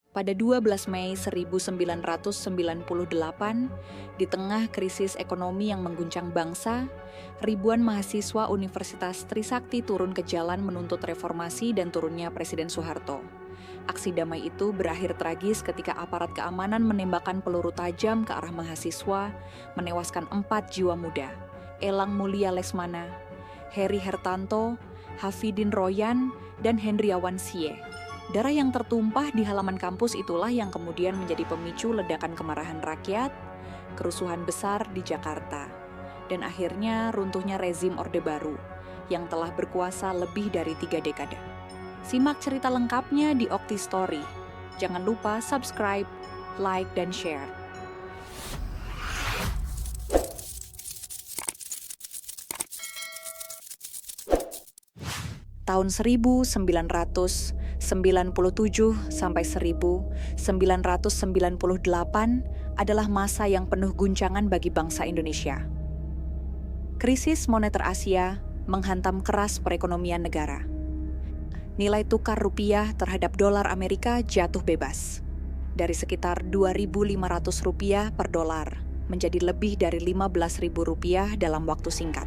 Pada 12 Mei 1998, di tengah krisis ekonomi yang mengguncang bangsa, ribuan mahasiswa Universitas Trisakti turun ke jalan menuntut reformasi dan turunnya Presiden Soeharto. Aksi damai itu berakhir tragis ketika aparat keamanan menembakkan peluru tajam ke arah mahasiswa, menewaskan 4 jiwa muda, Elang Mulia Lesmana, Heri Hertanto, Hafidin Royan, dan Hendriawan Sie. Darah yang tertumpah di halaman kampus itulah yang kemudian menjadi pemicu ledakan kemarahan rakyat, kerusuhan besar di Jakarta, dan akhirnya runtuhnya rezim Orde Baru yang telah berkuasa lebih dari 3 dekade. Simak cerita lengkapnya di Okti Story. Jangan lupa subscribe, like, dan share. Tahun 1997 sampai 1998 adalah masa yang penuh guncangan bagi bangsa Indonesia. Krisis moneter Asia menghantam keras perekonomian negara. Nilai tukar rupiah terhadap dolar Amerika jatuh bebas. Dari sekitar Rp2.500 per dolar menjadi lebih dari Rp15.000 dalam waktu singkat.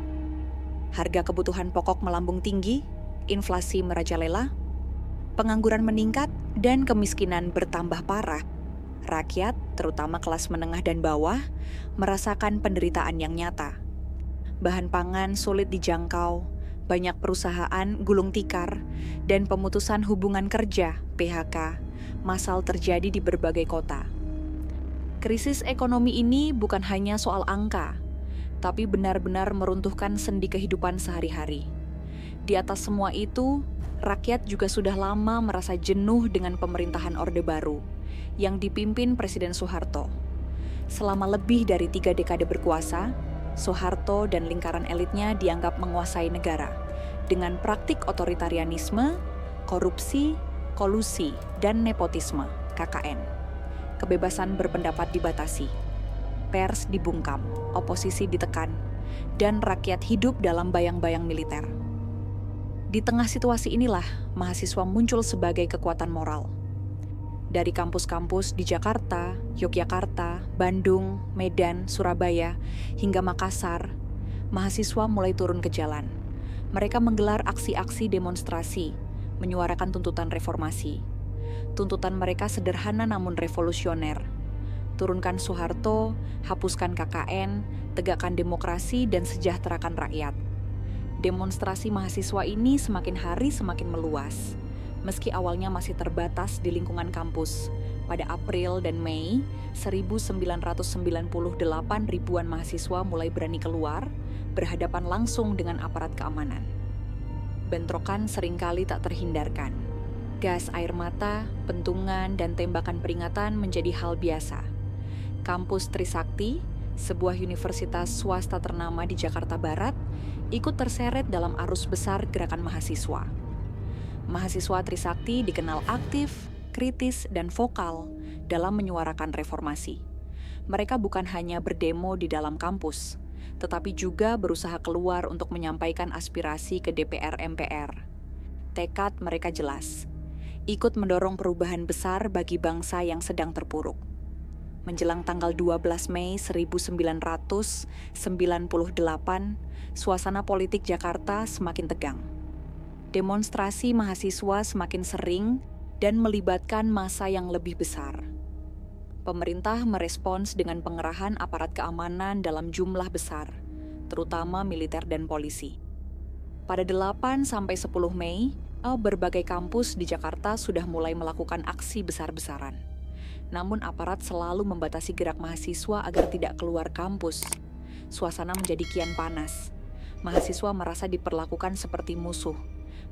Harga kebutuhan pokok melambung tinggi, inflasi merajalela, pengangguran meningkat, dan kemiskinan bertambah parah. Rakyat, terutama kelas menengah dan bawah, merasakan penderitaan yang nyata. Bahan pangan sulit dijangkau, banyak perusahaan gulung tikar, dan pemutusan hubungan kerja (PHK) massal terjadi di berbagai kota. Krisis ekonomi ini bukan hanya soal angka, tapi benar-benar meruntuhkan sendi kehidupan sehari-hari. Di atas semua itu, rakyat juga sudah lama merasa jenuh dengan pemerintahan Orde Baru yang dipimpin Presiden Soeharto. Selama lebih dari 3 dekade berkuasa, Soeharto dan lingkaran elitnya dianggap menguasai negara dengan praktik otoritarianisme, korupsi, kolusi, dan nepotisme (KKN). Kebebasan berpendapat dibatasi, pers dibungkam, oposisi ditekan, dan rakyat hidup dalam bayang-bayang militer. Di tengah situasi inilah, mahasiswa muncul sebagai kekuatan moral. Dari kampus-kampus di Jakarta, Yogyakarta, Bandung, Medan, Surabaya, hingga Makassar, mahasiswa mulai turun ke jalan. Mereka menggelar aksi-aksi demonstrasi, menyuarakan tuntutan reformasi. Tuntutan mereka sederhana namun revolusioner. Turunkan Soeharto, hapuskan KKN, tegakkan demokrasi, dan sejahterakan rakyat. Demonstrasi mahasiswa ini semakin hari semakin meluas. Meski awalnya masih terbatas di lingkungan kampus, pada April dan Mei 1998 ribuan mahasiswa mulai berani keluar, berhadapan langsung dengan aparat keamanan. Bentrokan seringkali tak terhindarkan. Gas air mata, pentungan, dan tembakan peringatan menjadi hal biasa. Kampus Trisakti, sebuah universitas swasta ternama di Jakarta Barat, ikut terseret dalam arus besar gerakan mahasiswa. Mahasiswa Trisakti dikenal aktif, kritis, dan vokal dalam menyuarakan reformasi. Mereka bukan hanya berdemo di dalam kampus, tetapi juga berusaha keluar untuk menyampaikan aspirasi ke DPR MPR. Tekad mereka jelas, ikut mendorong perubahan besar bagi bangsa yang sedang terpuruk. Menjelang tanggal 12 Mei 1998, suasana politik Jakarta semakin tegang. Demonstrasi mahasiswa semakin sering dan melibatkan massa yang lebih besar. Pemerintah merespons dengan pengerahan aparat keamanan dalam jumlah besar, terutama militer dan polisi. Pada 8 sampai 10 Mei, berbagai kampus di Jakarta sudah mulai melakukan aksi besar-besaran. Namun aparat selalu membatasi gerak mahasiswa agar tidak keluar kampus. Suasana menjadi kian panas. Mahasiswa merasa diperlakukan seperti musuh,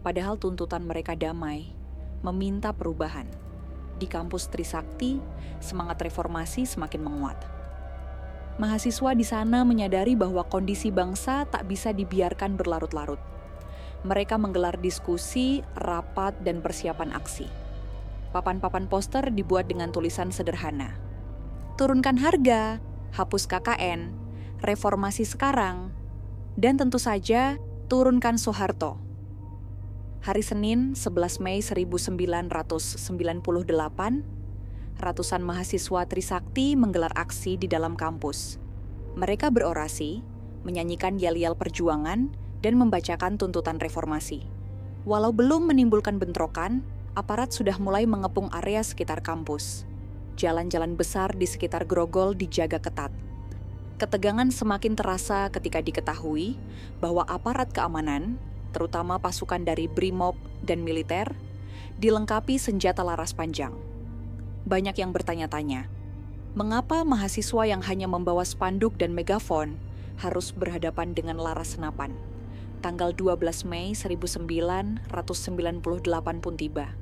padahal tuntutan mereka damai, meminta perubahan. Di kampus Trisakti, semangat reformasi semakin menguat. Mahasiswa di sana menyadari bahwa kondisi bangsa tak bisa dibiarkan berlarut-larut. Mereka menggelar diskusi, rapat, dan persiapan aksi. Papan-papan poster dibuat dengan tulisan sederhana. Turunkan harga, hapus KKN, reformasi sekarang, dan tentu saja turunkan Soeharto. Hari Senin, 11 Mei 1998, ratusan mahasiswa Trisakti menggelar aksi di dalam kampus. Mereka berorasi, menyanyikan yel-yel perjuangan, dan membacakan tuntutan reformasi. Walau belum menimbulkan bentrokan, aparat sudah mulai mengepung area sekitar kampus. Jalan-jalan besar di sekitar Grogol dijaga ketat. Ketegangan semakin terasa ketika diketahui bahwa aparat keamanan, terutama pasukan dari Brimob dan militer, dilengkapi senjata laras panjang. Banyak yang bertanya-tanya, mengapa mahasiswa yang hanya membawa spanduk dan megafon harus berhadapan dengan laras senapan? Tanggal 12 Mei 1998 pun tiba.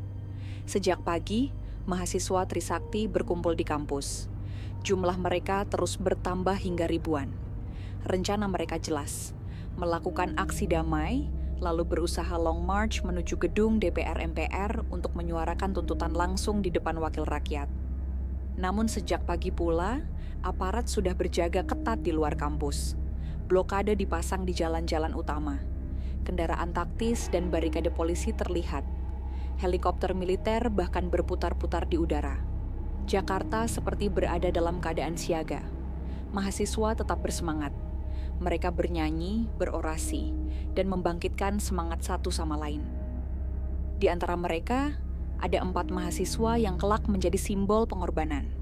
Sejak pagi, mahasiswa Trisakti berkumpul di kampus. Jumlah mereka terus bertambah hingga ribuan. Rencana mereka jelas, melakukan aksi damai, lalu berusaha long march menuju gedung DPR MPR untuk menyuarakan tuntutan langsung di depan wakil rakyat. Namun sejak pagi pula, aparat sudah berjaga ketat di luar kampus. Blokade dipasang di jalan-jalan utama. Kendaraan taktis dan barikade polisi terlihat. Helikopter militer bahkan berputar-putar di udara. Jakarta seperti berada dalam keadaan siaga. Mahasiswa tetap bersemangat. Mereka bernyanyi, berorasi, dan membangkitkan semangat satu sama lain. Di antara mereka, ada 4 mahasiswa yang kelak menjadi simbol pengorbanan.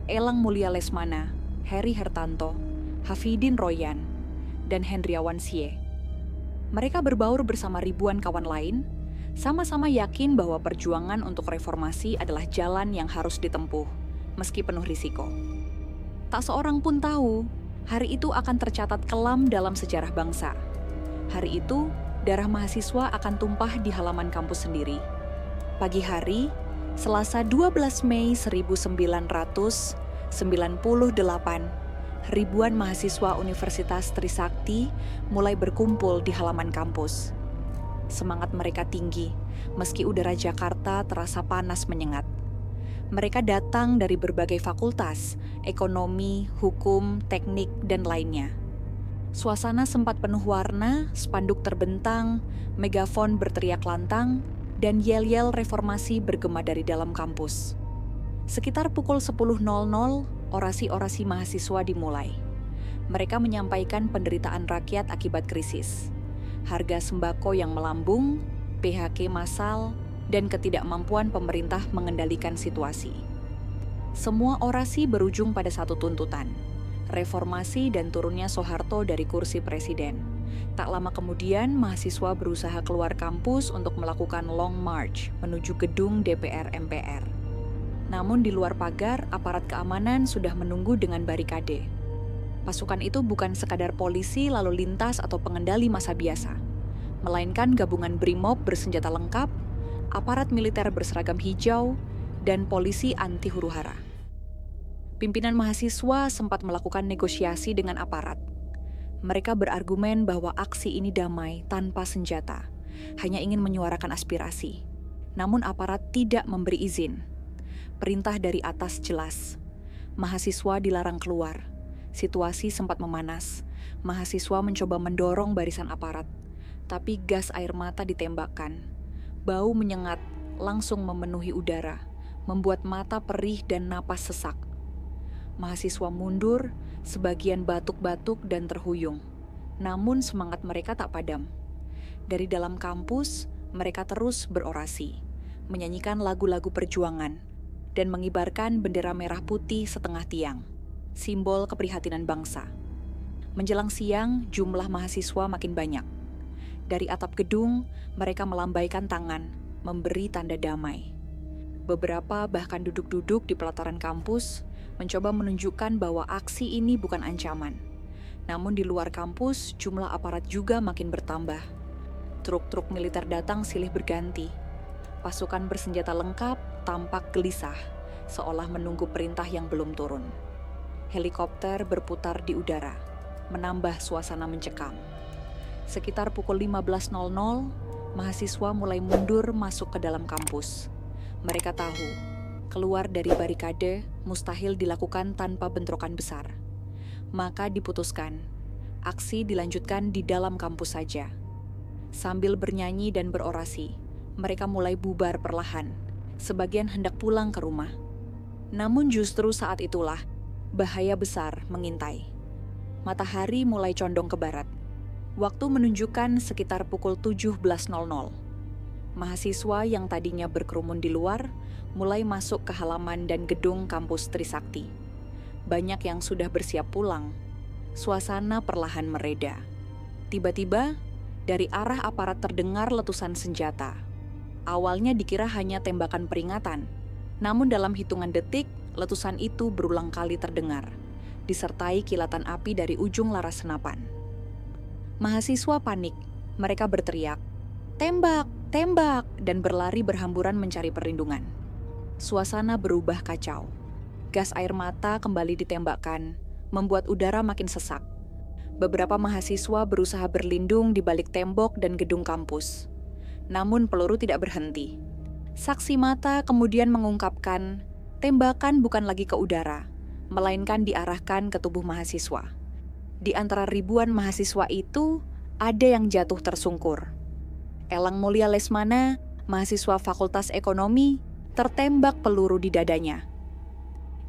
Elang Mulia Lesmana, Heri Hertanto, Hafidin Royan, dan Hendriawan Sie. Mereka berbaur bersama ribuan kawan lain, sama-sama yakin bahwa perjuangan untuk reformasi adalah jalan yang harus ditempuh, meski penuh risiko. Tak seorang pun tahu, hari itu akan tercatat kelam dalam sejarah bangsa. Hari itu, darah mahasiswa akan tumpah di halaman kampus sendiri. Pagi hari, Selasa 12 Mei 1998, ribuan mahasiswa Universitas Trisakti mulai berkumpul di halaman kampus. Semangat mereka tinggi, meski udara Jakarta terasa panas menyengat. Mereka datang dari berbagai fakultas, ekonomi, hukum, teknik, dan lainnya. Suasana sempat penuh warna, spanduk terbentang, megafon berteriak lantang, dan yel-yel reformasi bergema dari dalam kampus. Sekitar pukul 10.00, orasi-orasi mahasiswa dimulai. Mereka menyampaikan penderitaan rakyat akibat krisis, harga sembako yang melambung, PHK massal, dan ketidakmampuan pemerintah mengendalikan situasi. Semua orasi berujung pada satu tuntutan, reformasi dan turunnya Soeharto dari kursi presiden. Tak lama kemudian, mahasiswa berusaha keluar kampus untuk melakukan long march menuju gedung DPR MPR. Namun di luar pagar, aparat keamanan sudah menunggu dengan barikade. Pasukan itu bukan sekadar polisi lalu lintas atau pengendali massa biasa, melainkan gabungan Brimob bersenjata lengkap, aparat militer berseragam hijau, dan polisi anti huru-hara. Pimpinan mahasiswa sempat melakukan negosiasi dengan aparat. Mereka berargumen bahwa aksi ini damai tanpa senjata, hanya ingin menyuarakan aspirasi. Namun aparat tidak memberi izin. Perintah dari atas jelas. Mahasiswa dilarang keluar. Situasi sempat memanas. Mahasiswa mencoba mendorong barisan aparat, tapi gas air mata ditembakkan. Bau menyengat langsung memenuhi udara, membuat mata perih dan napas sesak. Mahasiswa mundur, sebagian batuk-batuk dan terhuyung. Namun semangat mereka tak padam. Dari dalam kampus, mereka terus berorasi, menyanyikan lagu-lagu perjuangan, dan mengibarkan bendera merah putih setengah tiang, simbol keprihatinan bangsa. Menjelang siang, jumlah mahasiswa makin banyak. Dari atap gedung, mereka melambaikan tangan, memberi tanda damai. Beberapa bahkan duduk-duduk di pelataran kampus, mencoba menunjukkan bahwa aksi ini bukan ancaman. Namun di luar kampus, jumlah aparat juga makin bertambah. Truk-truk militer datang silih berganti. Pasukan bersenjata lengkap tampak gelisah, seolah menunggu perintah yang belum turun. Helikopter berputar di udara, menambah suasana mencekam. Sekitar pukul 15.00, mahasiswa mulai mundur masuk ke dalam kampus. Mereka tahu, keluar dari barikade mustahil dilakukan tanpa bentrokan besar. Maka diputuskan, aksi dilanjutkan di dalam kampus saja. Sambil bernyanyi dan berorasi, mereka mulai bubar perlahan. Sebagian hendak pulang ke rumah. Namun justru saat itulah bahaya besar mengintai. Matahari mulai condong ke barat. Waktu menunjukkan sekitar pukul 17.00. Mahasiswa yang tadinya berkerumun di luar mulai masuk ke halaman dan gedung kampus Trisakti. Banyak yang sudah bersiap pulang. Suasana perlahan mereda. Tiba-tiba, dari arah aparat terdengar letusan senjata. Awalnya dikira hanya tembakan peringatan, namun dalam hitungan detik, letusan itu berulang kali terdengar, disertai kilatan api dari ujung laras senapan. Mahasiswa panik, mereka berteriak, "Tembak! Tembak!" dan berlari berhamburan mencari perlindungan. Suasana berubah kacau. Gas air mata kembali ditembakkan, membuat udara makin sesak. Beberapa mahasiswa berusaha berlindung di balik tembok dan gedung kampus. Namun peluru tidak berhenti. Saksi mata kemudian mengungkapkan, tembakan bukan lagi ke udara, melainkan diarahkan ke tubuh mahasiswa. Di antara ribuan mahasiswa itu, ada yang jatuh tersungkur. Elang Mulia Lesmana, mahasiswa Fakultas Ekonomi, tertembak peluru di dadanya.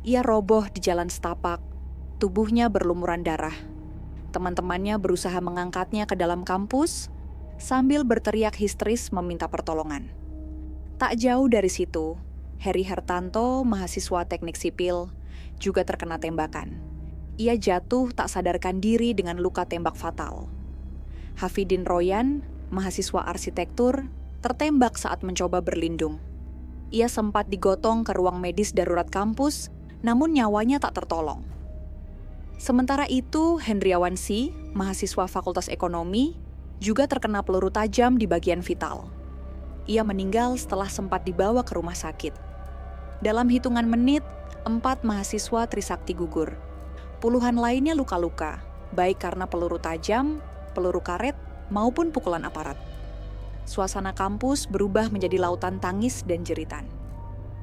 Ia roboh di jalan setapak, tubuhnya berlumuran darah. Teman-temannya berusaha mengangkatnya ke dalam kampus, sambil berteriak histeris meminta pertolongan. Tak jauh dari situ, Heri Hertanto, mahasiswa teknik sipil, juga terkena tembakan. Ia jatuh tak sadarkan diri dengan luka tembak fatal. Hafidin Royan, mahasiswa arsitektur, tertembak saat mencoba berlindung. Ia sempat digotong ke ruang medis darurat kampus, namun nyawanya tak tertolong. Sementara itu, Hendriawan Si, mahasiswa Fakultas Ekonomi, juga terkena peluru tajam di bagian vital. Ia meninggal setelah sempat dibawa ke rumah sakit. Dalam hitungan menit, 4 mahasiswa Trisakti gugur. Puluhan lainnya luka-luka, baik karena peluru tajam, peluru karet, maupun pukulan aparat. Suasana kampus berubah menjadi lautan tangis dan jeritan.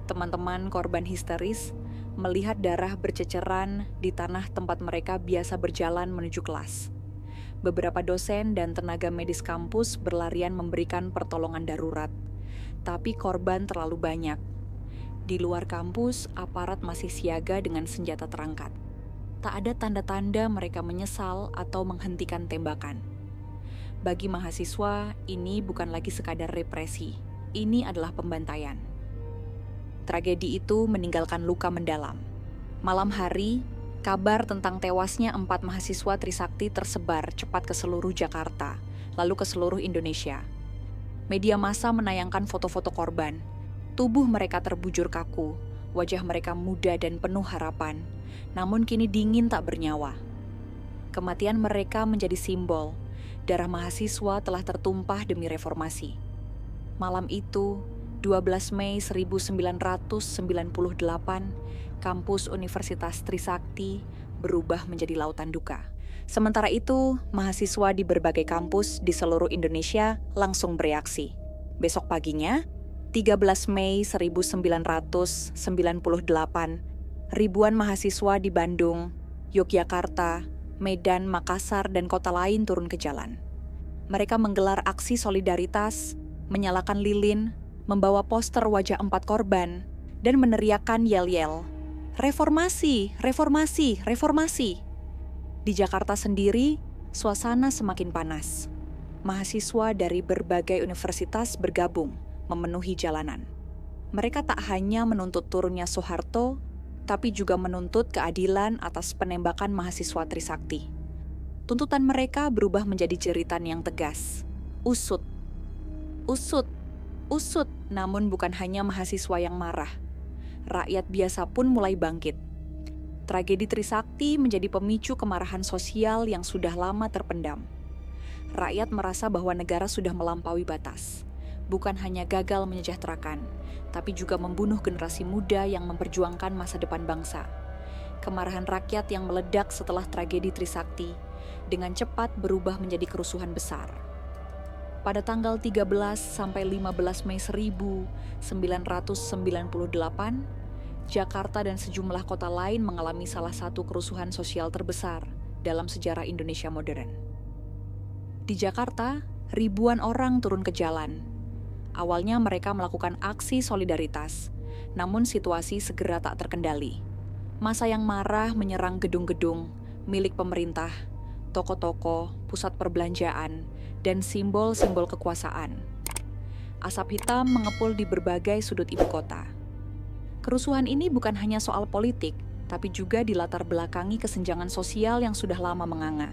Teman-teman korban histeris melihat darah berceceran di tanah tempat mereka biasa berjalan menuju kelas. Beberapa dosen dan tenaga medis kampus berlarian memberikan pertolongan darurat, tapi korban terlalu banyak. Di luar kampus, aparat masih siaga dengan senjata terangkat. Tak ada tanda-tanda mereka menyesal atau menghentikan tembakan. Bagi mahasiswa, ini bukan lagi sekadar represi. Ini adalah pembantaian. Tragedi itu meninggalkan luka mendalam. Malam hari, kabar tentang tewasnya 4 mahasiswa Trisakti tersebar cepat ke seluruh Jakarta, lalu ke seluruh Indonesia. Media massa menayangkan foto-foto korban. Tubuh mereka terbujur kaku, wajah mereka muda dan penuh harapan, namun kini dingin tak bernyawa. Kematian mereka menjadi simbol. Darah mahasiswa telah tertumpah demi reformasi. Malam itu, 12 Mei 1998, kampus Universitas Trisakti berubah menjadi lautan duka. Sementara itu, mahasiswa di berbagai kampus di seluruh Indonesia langsung bereaksi. Besok paginya, 13 Mei 1998, ribuan mahasiswa di Bandung, Yogyakarta, Medan, Makassar, dan kota lain turun ke jalan. Mereka menggelar aksi solidaritas, menyalakan lilin, membawa poster wajah 4 korban, dan meneriakkan yel-yel, "Reformasi, reformasi, reformasi." Di Jakarta sendiri, suasana semakin panas. Mahasiswa dari berbagai universitas bergabung, memenuhi jalanan. Mereka tak hanya menuntut turunnya Soeharto, tapi juga menuntut keadilan atas penembakan mahasiswa Trisakti. Tuntutan mereka berubah menjadi jeritan yang tegas. Usut, usut, usut. Namun bukan hanya mahasiswa yang marah. Rakyat biasa pun mulai bangkit. Tragedi Trisakti menjadi pemicu kemarahan sosial yang sudah lama terpendam. Rakyat merasa bahwa negara sudah melampaui batas. Bukan hanya gagal menyejahterakan, tapi juga membunuh generasi muda yang memperjuangkan masa depan bangsa. Kemarahan rakyat yang meledak setelah tragedi Trisakti dengan cepat berubah menjadi kerusuhan besar. Pada tanggal 13 sampai 15 Mei 1998, Jakarta dan sejumlah kota lain mengalami salah satu kerusuhan sosial terbesar dalam sejarah Indonesia modern. Di Jakarta, ribuan orang turun ke jalan. Awalnya mereka melakukan aksi solidaritas, Namun situasi segera tak terkendali. Massa yang marah menyerang gedung-gedung milik pemerintah, toko-toko, pusat perbelanjaan, dan simbol-simbol kekuasaan. Asap hitam mengepul di berbagai sudut ibu kota. Kerusuhan ini bukan hanya soal politik, tapi juga dilatar belakangi kesenjangan sosial yang sudah lama menganga.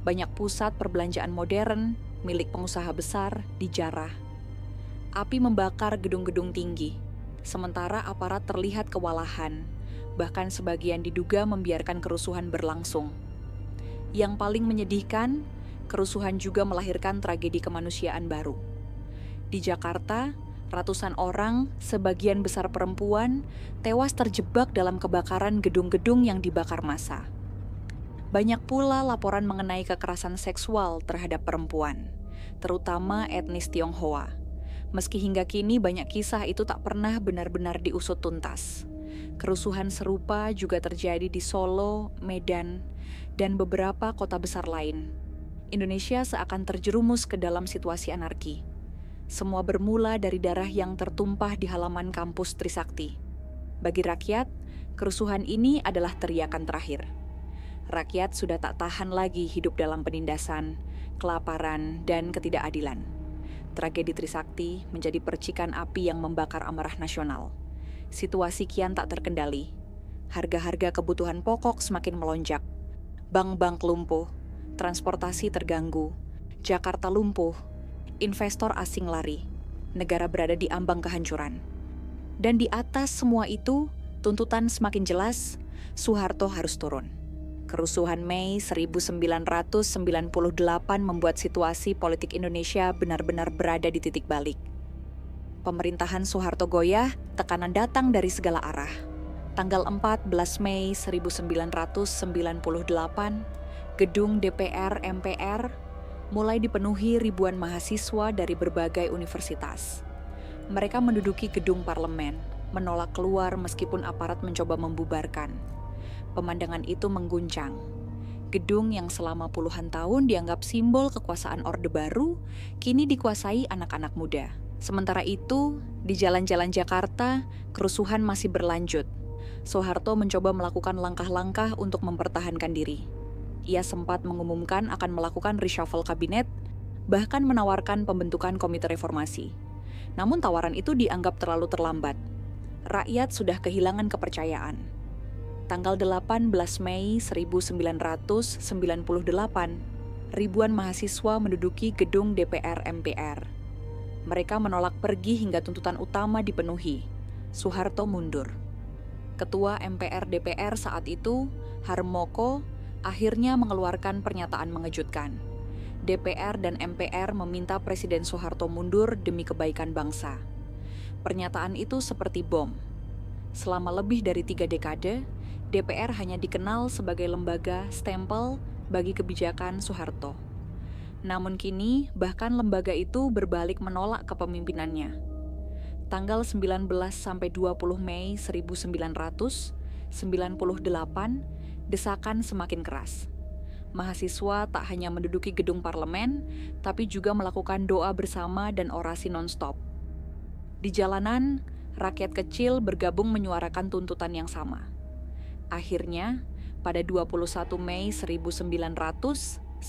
Banyak pusat perbelanjaan modern milik pengusaha besar dijarah. Api membakar gedung-gedung tinggi, sementara aparat terlihat kewalahan, bahkan sebagian diduga membiarkan kerusuhan berlangsung. Yang paling menyedihkan, kerusuhan juga melahirkan tragedi kemanusiaan baru. Di Jakarta, ratusan orang, sebagian besar perempuan, tewas terjebak dalam kebakaran gedung-gedung yang dibakar massa. Banyak pula laporan mengenai kekerasan seksual terhadap perempuan, terutama etnis Tionghoa. Meski hingga kini banyak kisah itu tak pernah benar-benar diusut tuntas. Kerusuhan serupa juga terjadi di Solo, Medan, dan beberapa kota besar lain. Indonesia seakan terjerumus ke dalam situasi anarki. Semua bermula dari darah yang tertumpah di halaman kampus Trisakti. Bagi rakyat, kerusuhan ini adalah teriakan terakhir. Rakyat sudah tak tahan lagi hidup dalam penindasan, kelaparan, dan ketidakadilan. Tragedi Trisakti menjadi percikan api yang membakar amarah nasional. Situasi kian tak terkendali. Harga-harga kebutuhan pokok semakin melonjak. Bank-bank lumpuh, transportasi terganggu, Jakarta lumpuh, investor asing lari, negara berada di ambang kehancuran. Dan di atas semua itu, tuntutan semakin jelas, Soeharto harus turun. Kerusuhan Mei 1998 membuat situasi politik Indonesia benar-benar berada di titik balik. Pemerintahan Soeharto goyah, tekanan datang dari segala arah. Tanggal 14 Mei 1998, gedung DPR MPR mulai dipenuhi ribuan mahasiswa dari berbagai universitas. Mereka menduduki gedung parlemen, menolak keluar meskipun aparat mencoba membubarkan. Pemandangan itu mengguncang. Gedung yang selama puluhan tahun dianggap simbol kekuasaan Orde Baru, kini dikuasai anak-anak muda. Sementara itu, di jalan-jalan Jakarta, kerusuhan masih berlanjut. Soeharto mencoba melakukan langkah-langkah untuk mempertahankan diri. Ia sempat mengumumkan akan melakukan reshuffle kabinet, bahkan menawarkan pembentukan komite reformasi. Namun tawaran itu dianggap terlalu terlambat. Rakyat sudah kehilangan kepercayaan. Tanggal 18 Mei 1998, ribuan mahasiswa menduduki gedung DPR MPR. Mereka menolak pergi hingga tuntutan utama dipenuhi. Soeharto mundur. Ketua MPR DPR saat itu, Harmoko, akhirnya mengeluarkan pernyataan mengejutkan. DPR dan MPR meminta Presiden Soeharto mundur demi kebaikan bangsa. Pernyataan itu seperti bom. Selama lebih dari 3 dekade, DPR hanya dikenal sebagai lembaga stempel bagi kebijakan Soeharto. Namun kini, bahkan lembaga itu berbalik menolak kepemimpinannya. Tanggal 19-20 Mei 1998, desakan semakin keras. Mahasiswa tak hanya menduduki gedung parlemen, tapi juga melakukan doa bersama dan orasi non-stop. Di jalanan, rakyat kecil bergabung menyuarakan tuntutan yang sama. Akhirnya, pada 21 Mei 1998,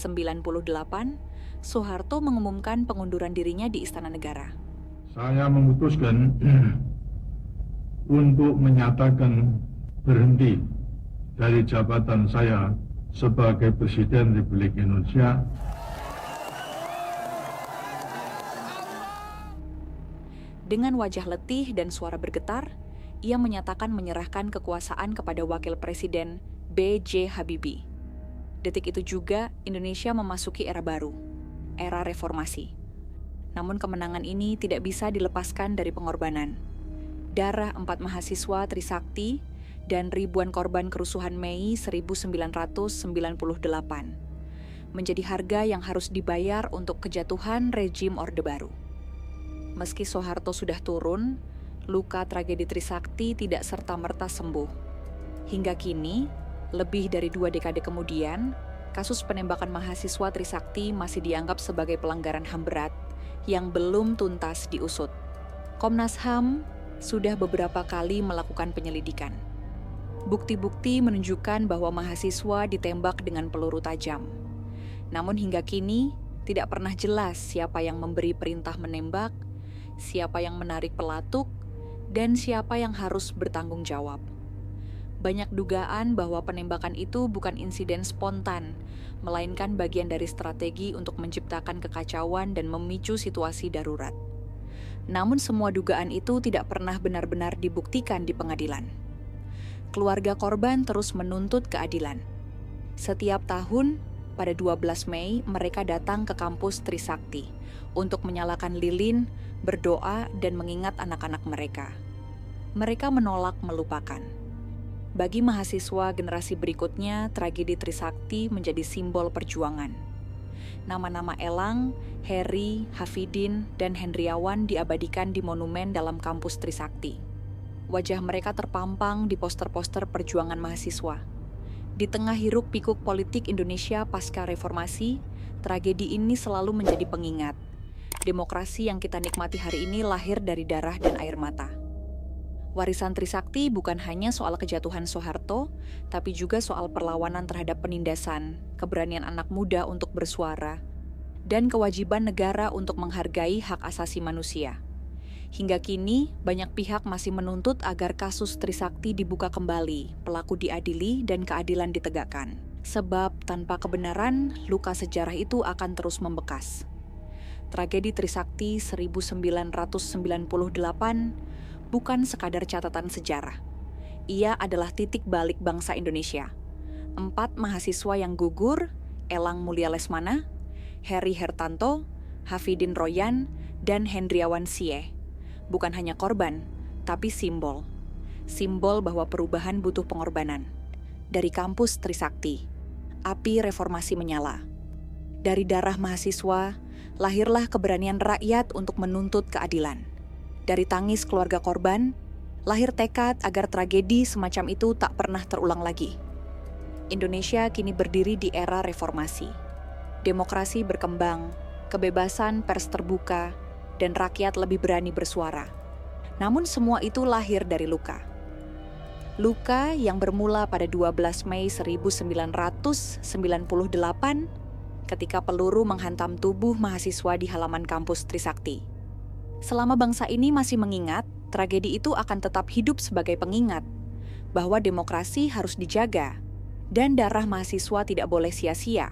Soeharto mengumumkan pengunduran dirinya di Istana Negara. Saya memutuskan untuk menyatakan berhenti dari jabatan saya sebagai Presiden Republik Indonesia. Dengan wajah letih dan suara bergetar, ia menyatakan menyerahkan kekuasaan kepada Wakil Presiden B.J. Habibie. Detik itu juga Indonesia memasuki era baru, era reformasi. Namun kemenangan ini tidak bisa dilepaskan dari pengorbanan. Darah 4 mahasiswa Trisakti dan ribuan korban kerusuhan Mei 1998 menjadi harga yang harus dibayar untuk kejatuhan rejim Orde Baru. Meski Soeharto sudah turun, luka tragedi Trisakti tidak serta-merta sembuh. Hingga kini, lebih dari 2 dekade kemudian, kasus penembakan mahasiswa Trisakti masih dianggap sebagai pelanggaran HAM berat yang belum tuntas diusut. Komnas HAM sudah beberapa kali melakukan penyelidikan. Bukti-bukti menunjukkan bahwa mahasiswa ditembak dengan peluru tajam. Namun hingga kini, tidak pernah jelas siapa yang memberi perintah menembak, siapa yang menarik pelatuk, dan siapa yang harus bertanggung jawab. Banyak dugaan bahwa penembakan itu bukan insiden spontan, melainkan bagian dari strategi untuk menciptakan kekacauan dan memicu situasi darurat. Namun semua dugaan itu tidak pernah benar-benar dibuktikan di pengadilan. Keluarga korban terus menuntut keadilan. Setiap tahun, pada 12 Mei, mereka datang ke kampus Trisakti untuk menyalakan lilin, berdoa, dan mengingat anak-anak mereka. Mereka menolak melupakan. Bagi mahasiswa generasi berikutnya, tragedi Trisakti menjadi simbol perjuangan. Nama-nama Elang, Heri, Hafidin, dan Hendriawan diabadikan di monumen dalam kampus Trisakti. Wajah mereka terpampang di poster-poster perjuangan mahasiswa. Di tengah hiruk-pikuk politik Indonesia pasca reformasi, tragedi ini selalu menjadi pengingat. Demokrasi yang kita nikmati hari ini lahir dari darah dan air mata. Warisan Trisakti bukan hanya soal kejatuhan Soeharto, tapi juga soal perlawanan terhadap penindasan, keberanian anak muda untuk bersuara, dan kewajiban negara untuk menghargai hak asasi manusia. Hingga kini, banyak pihak masih menuntut agar kasus Trisakti dibuka kembali, pelaku diadili, dan keadilan ditegakkan. Sebab tanpa kebenaran, luka sejarah itu akan terus membekas. Tragedi Trisakti 1998 bukan sekadar catatan sejarah. Ia adalah titik balik bangsa Indonesia. 4 mahasiswa yang gugur, Elang Mulia Lesmana, Heri Hertanto, Hafidin Royan, dan Hendriawan Sie, bukan hanya korban, tapi simbol. Simbol bahwa perubahan butuh pengorbanan. Dari kampus Trisakti, api reformasi menyala. Dari darah mahasiswa, lahirlah keberanian rakyat untuk menuntut keadilan. Dari tangis keluarga korban, lahir tekad agar tragedi semacam itu tak pernah terulang lagi. Indonesia kini berdiri di era reformasi. Demokrasi berkembang, kebebasan pers terbuka, dan rakyat lebih berani bersuara. Namun semua itu lahir dari luka. Luka yang bermula pada 12 Mei 1998 ketika peluru menghantam tubuh mahasiswa di halaman kampus Trisakti. Selama bangsa ini masih mengingat, tragedi itu akan tetap hidup sebagai pengingat bahwa demokrasi harus dijaga dan darah mahasiswa tidak boleh sia-sia.